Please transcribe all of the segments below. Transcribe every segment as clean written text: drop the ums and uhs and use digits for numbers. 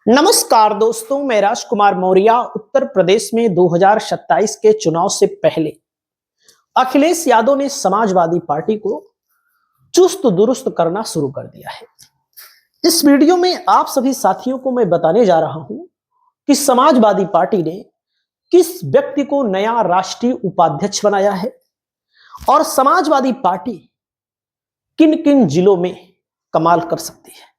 नमस्कार दोस्तों, मैं राजकुमार मौर्य। उत्तर प्रदेश में 2027 के चुनाव से पहले अखिलेश यादव ने समाजवादी पार्टी को चुस्त दुरुस्त करना शुरू कर दिया है। इस वीडियो में आप सभी साथियों को मैं बताने जा रहा हूं कि समाजवादी पार्टी ने किस व्यक्ति को नया राष्ट्रीय उपाध्यक्ष बनाया है और समाजवादी पार्टी किन किन जिलों में कमाल कर सकती है।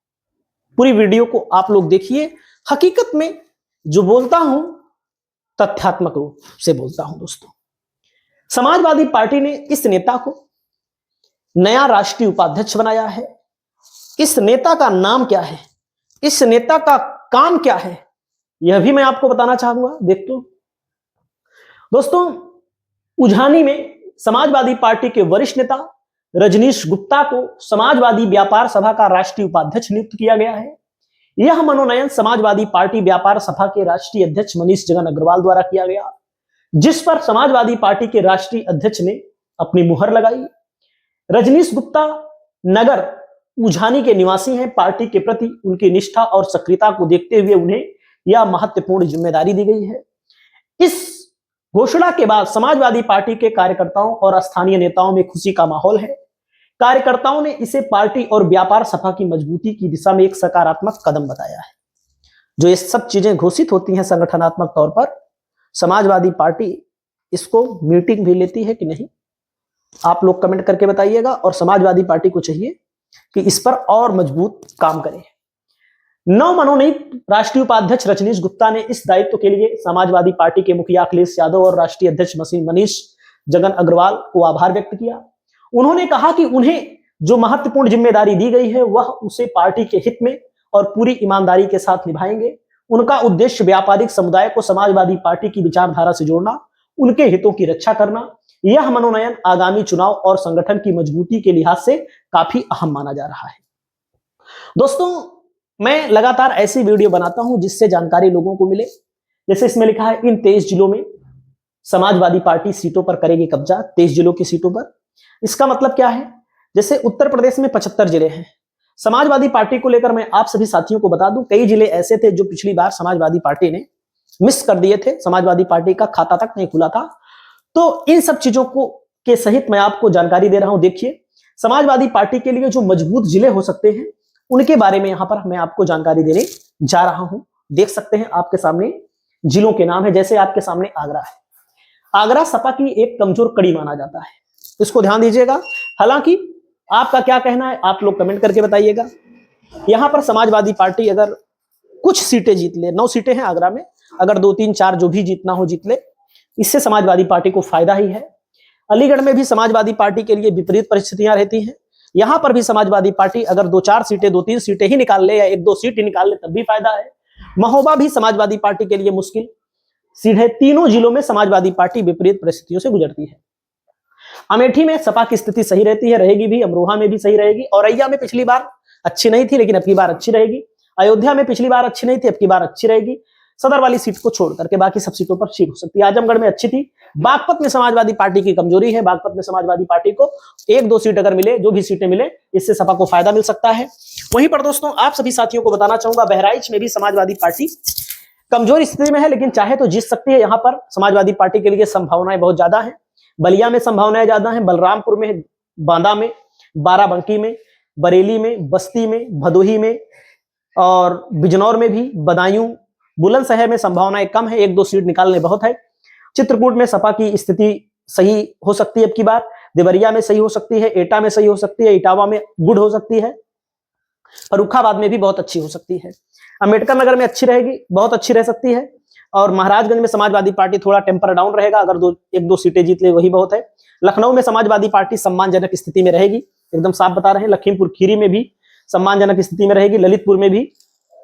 पूरी वीडियो को आप लोग देखिए। हकीकत में जो बोलता हूं तथ्यात्मक रूप से बोलता हूं। दोस्तों, समाजवादी पार्टी ने इस नेता को नया राष्ट्रीय उपाध्यक्ष बनाया है। इस नेता का नाम क्या है, इस नेता का काम क्या है, यह भी मैं आपको बताना चाहूंगा। देखो दोस्तों, उझानी में समाजवादी पार्टी के वरिष्ठ नेता रजनीश गुप्ता को समाजवादी व्यापार सभा का राष्ट्रीय उपाध्यक्ष नियुक्त किया गया है। यह मनोनयन समाजवादी पार्टी व्यापार सभा के राष्ट्रीय अध्यक्ष मनीष जगन अग्रवाल द्वारा किया गया, जिस पर समाजवादी पार्टी के राष्ट्रीय अध्यक्ष ने अपनी मुहर लगाई। रजनीश गुप्ता नगर उझानी के निवासी हैं। पार्टी के प्रति उनकी निष्ठा और सक्रियता को देखते हुए उन्हें यह महत्वपूर्ण जिम्मेदारी दी गई है। इस घोषणा के बाद समाजवादी पार्टी के कार्यकर्ताओं और स्थानीय नेताओं में खुशी का माहौल है। कार्यकर्ताओं ने इसे पार्टी और व्यापार सभा की मजबूती की दिशा में एक सकारात्मक कदम बताया है। जो ये सब चीजें घोषित होती हैं संगठनात्मक तौर पर, समाजवादी पार्टी इसको मीटिंग भी लेती है कि नहीं, आप लोग कमेंट करके बताइएगा। और समाजवादी पार्टी को चाहिए कि इस पर और मजबूत काम करें। नव मनोनीत राष्ट्रीय उपाध्यक्ष रजनीश गुप्ता ने इस दायित्व के लिए समाजवादी पार्टी के मुखिया अखिलेश यादव और राष्ट्रीय अध्यक्ष मनीष जगन अग्रवाल को आभार व्यक्त किया। उन्होंने कहा कि उन्हें जो महत्वपूर्ण जिम्मेदारी दी गई है वह उसे पार्टी के हित में और पूरी ईमानदारी के साथ निभाएंगे। उनका उद्देश्य व्यापारिक समुदाय को समाजवादी पार्टी की विचारधारा से जोड़ना, उनके हितों की रक्षा करना। यह मनोनयन आगामी चुनाव और संगठन की मजबूती के लिहाज से काफी अहम माना जा रहा है। दोस्तों, मैं लगातार ऐसी वीडियो बनाता हूं जिससे जानकारी लोगों को मिले। जैसे इसमें लिखा है, इन 23 जिलों में समाजवादी पार्टी सीटों पर करेगी कब्जा। 23 जिलों की सीटों पर, इसका मतलब क्या है? जैसे उत्तर प्रदेश में 75 जिले हैं। समाजवादी पार्टी को लेकर मैं आप सभी साथियों को बता दूं, कई जिले ऐसे थे जो पिछली बार समाजवादी पार्टी ने मिस कर दिए थे, समाजवादी पार्टी का खाता तक नहीं खुला था। तो इन सब चीजों को के सहित मैं आपको जानकारी दे रहा हूं। देखिए, समाजवादी पार्टी के लिए जो मजबूत जिले हो सकते हैं उनके बारे में यहां पर मैं आपको जानकारी देने जा रहा हूं। देख सकते हैं आपके सामने जिलों के नाम है। जैसे आपके सामने आगरा है। आगरा सपा की एक कमजोर कड़ी माना जाता है, इसको ध्यान दीजिएगा। हालांकि आपका क्या कहना है आप लोग कमेंट करके बताइएगा। यहां पर समाजवादी पार्टी अगर कुछ सीटें जीत ले, 9 सीटें हैं आगरा में, अगर 2 3 4 जो भी जीतना हो जीत ले, इससे समाजवादी पार्टी को फायदा ही है। अलीगढ़ में भी समाजवादी पार्टी के लिए विपरीत परिस्थितियां रहती हैं। यहां पर भी समाजवादी पार्टी अगर 2-4 सीटें, 2-3 सीटें ही निकाल ले या 1-2 सीट ही निकाल ले तब भी फायदा है। महोबा भी समाजवादी पार्टी के लिए मुश्किल सीट है। तीनों जिलों में समाजवादी पार्टी विपरीत परिस्थितियों से गुजरती है। अमेठी में सपा की स्थिति सही रहती है, रहेगी भी। अमरोहा में भी सही रहेगी। औरैया में पिछली बार अच्छी नहीं थी लेकिन अब की बार अच्छी रहेगी। अयोध्या में पिछली बार अच्छी नहीं थी, अब की बार अच्छी रहेगी। सदर वाली सीट को छोड़ करके बाकी सब सीटों पर ठीक हो सकती है। आजमगढ़ में अच्छी थी। बागपत में समाजवादी पार्टी की कमजोरी है। बागपत में समाजवादी पार्टी को 1-2 सीट अगर मिले, जो भी सीटें मिले, इससे सपा को फायदा मिल सकता है। वहीं पर दोस्तों, आप सभी साथियों को बताना चाहूंगा, बहराइच में भी समाजवादी पार्टी कमजोर स्थिति में है, लेकिन चाहे तो जीत सकती है। यहां पर समाजवादी पार्टी के लिए संभावनाएं बहुत ज्यादा है। बलिया में संभावनाएं ज्यादा हैं, बलरामपुर में, बांदा में, बाराबंकी में, बरेली में, बस्ती में, भदोही में और बिजनौर में भी, बदायूं, बुलंदशहर में संभावनाएं कम है। 1-2 सीट निकालने बहुत है। चित्रकूट में सपा की स्थिति सही हो सकती है अब की बार। देवरिया में सही हो सकती है। एटा में सही हो सकती है। इटावा में गुड हो सकती है। फर्रुखाबाद में भी बहुत अच्छी हो सकती है। अंबेडकर नगर में अच्छी रहेगी, बहुत अच्छी रह सकती है। और महाराजगंज में समाजवादी पार्टी थोड़ा टेम्पर डाउन रहेगा, अगर 1-2 सीटें जीत ले वही बहुत है। लखनऊ में समाजवादी पार्टी सम्मानजनक स्थिति में रहेगी, एकदम साफ बता रहे हैं। लखीमपुर खीरी में भी सम्मानजनक स्थिति में रहेगी। ललितपुर में भी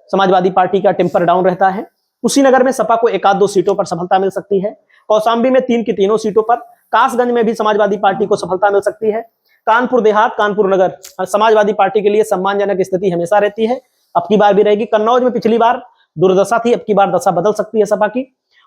समाजवादी पार्टी का टेम्पर डाउन रहता है। कुशीनगर में सपा को 1-2 सीटों पर सफलता मिल सकती है। कौशाम्बी में 3 की तीनों सीटों पर। कासगंज में भी समाजवादी पार्टी को सफलता मिल सकती है। कानपुर देहात, कानपुर नगर समाजवादी पार्टी के लिए सम्मानजनक स्थिति हमेशा रहती है, अब की बार भी रहेगी। कन्नौज में पिछली बार दुर्दशा थी, अब की बार दशा बदल सकती है सपा की।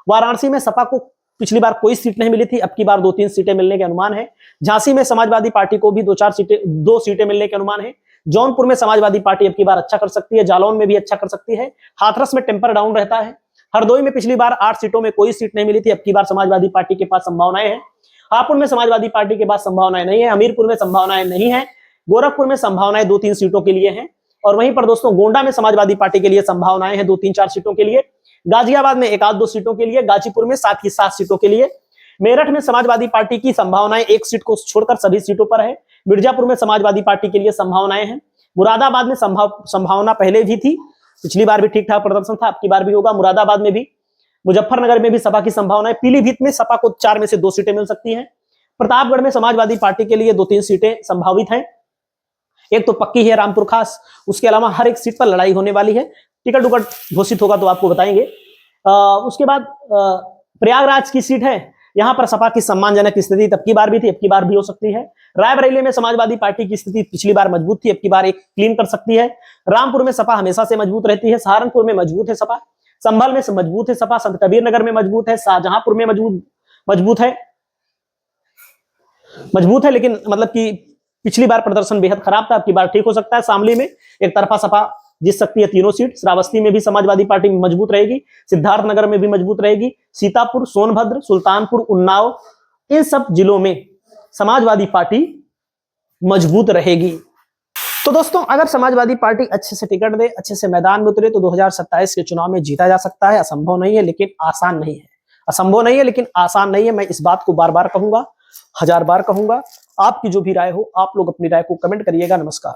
वाराणसी में सपा को पिछली बार कोई सीट नहीं मिली थी, अब की बार 2-3 सीटें मिलने के अनुमान है। झांसी में समाजवादी पार्टी को भी 2 सीटें मिलने के अनुमान है। जौनपुर में समाजवादी पार्टी अब की बार अच्छा कर सकती है, जालौन में भी अच्छा कर सकती है, हाथरस में टेम्पर डाउन रहता है, हरदोई में पिछली बार 8 सीटों में कोई सीट नहीं मिली थी, अब की बार समाजवादी पार्टी के पास संभावनाएं हैं, हापुड़ में समाजवादी पार्टी के पास संभावनाएं नहीं है, हमीरपुर में संभावनाएं नहीं है, गोरखपुर में संभावनाएं 2-3 सीटों के लिए हैं, और वहीं पर दोस्तों गोंडा में समाजवादी पार्टी के लिए संभावनाएं हैं 2-3-4 सीटों के लिए, गाजियाबाद में 1-2 सीटों के लिए, गाजीपुर में 7 सीटों के लिए, मेरठ में समाजवादी पार्टी की संभावनाएं 1 सीट को छोड़कर सभी सीटों पर है, मिर्जापुर में समाजवादी पार्टी के लिए संभावनाएं हैं, मुरादाबाद में संभावना पहले भी थी, पिछली बार भी ठीक ठाक प्रदर्शन था, अब की बार भी होगा, मुरादाबाद में भी, मुजफ्फरनगर में भी सपा की संभावना है, पीलीभीत में सपा को 4 में से 2 सीटें मिल सकती हैं, प्रतापगढ़ में समाजवादी पार्टी के लिए 2-3 सीटें संभावित हैं, एक तो पक्की है रामपुर खास, उसके अलावा हर एक सीट पर लड़ाई होने वाली है, टिकट उकट घोषित होगा तो आपको बताएंगे। उसके बाद प्रयागराज की सीट है, यहां पर सपा की सम्मानजनक स्थिति तब की बार भी थी, अब की बार भी हो सकती है, रायबरेली में समाजवादी पार्टी की स्थिति पिछली बार मजबूत थी, अब की बार एक क्लीन कर सकती है, रामपुर में सपा हमेशा से मजबूत रहती है, सहारनपुर में मजबूत है सपा, संभल में मजबूत है सपा, संत कबीर नगर में मजबूत है, शाहजहांपुर में मजबूत है, लेकिन मतलब कि पिछली बार प्रदर्शन बेहद खराब था, अब की बार ठीक हो सकता है, शामली में एक तरफा सपा जीत सकती है तीनों सीट, श्रावस्ती में भी समाजवादी पार्टी मजबूत रहेगी, सिद्धार्थनगर में भी मजबूत रहेगी, सीतापुर, सोनभद्र, सुल्तानपुर, उन्नाव, इन सब जिलों में समाजवादी पार्टी मजबूत रहेगी। तो दोस्तों अगर समाजवादी पार्टी अच्छे से टिकट दे, अच्छे से मैदान में उतरे तो 2027 के चुनाव में जीता जा सकता है, असंभव नहीं है लेकिन आसान नहीं है, असंभव नहीं है लेकिन आसान नहीं है। मैं इस बात को बार बार कहूंगा, 1000 बार कहूंगा। आपकी जो भी राय हो, आप लोग अपनी राय को कमेंट करिएगा। नमस्कार।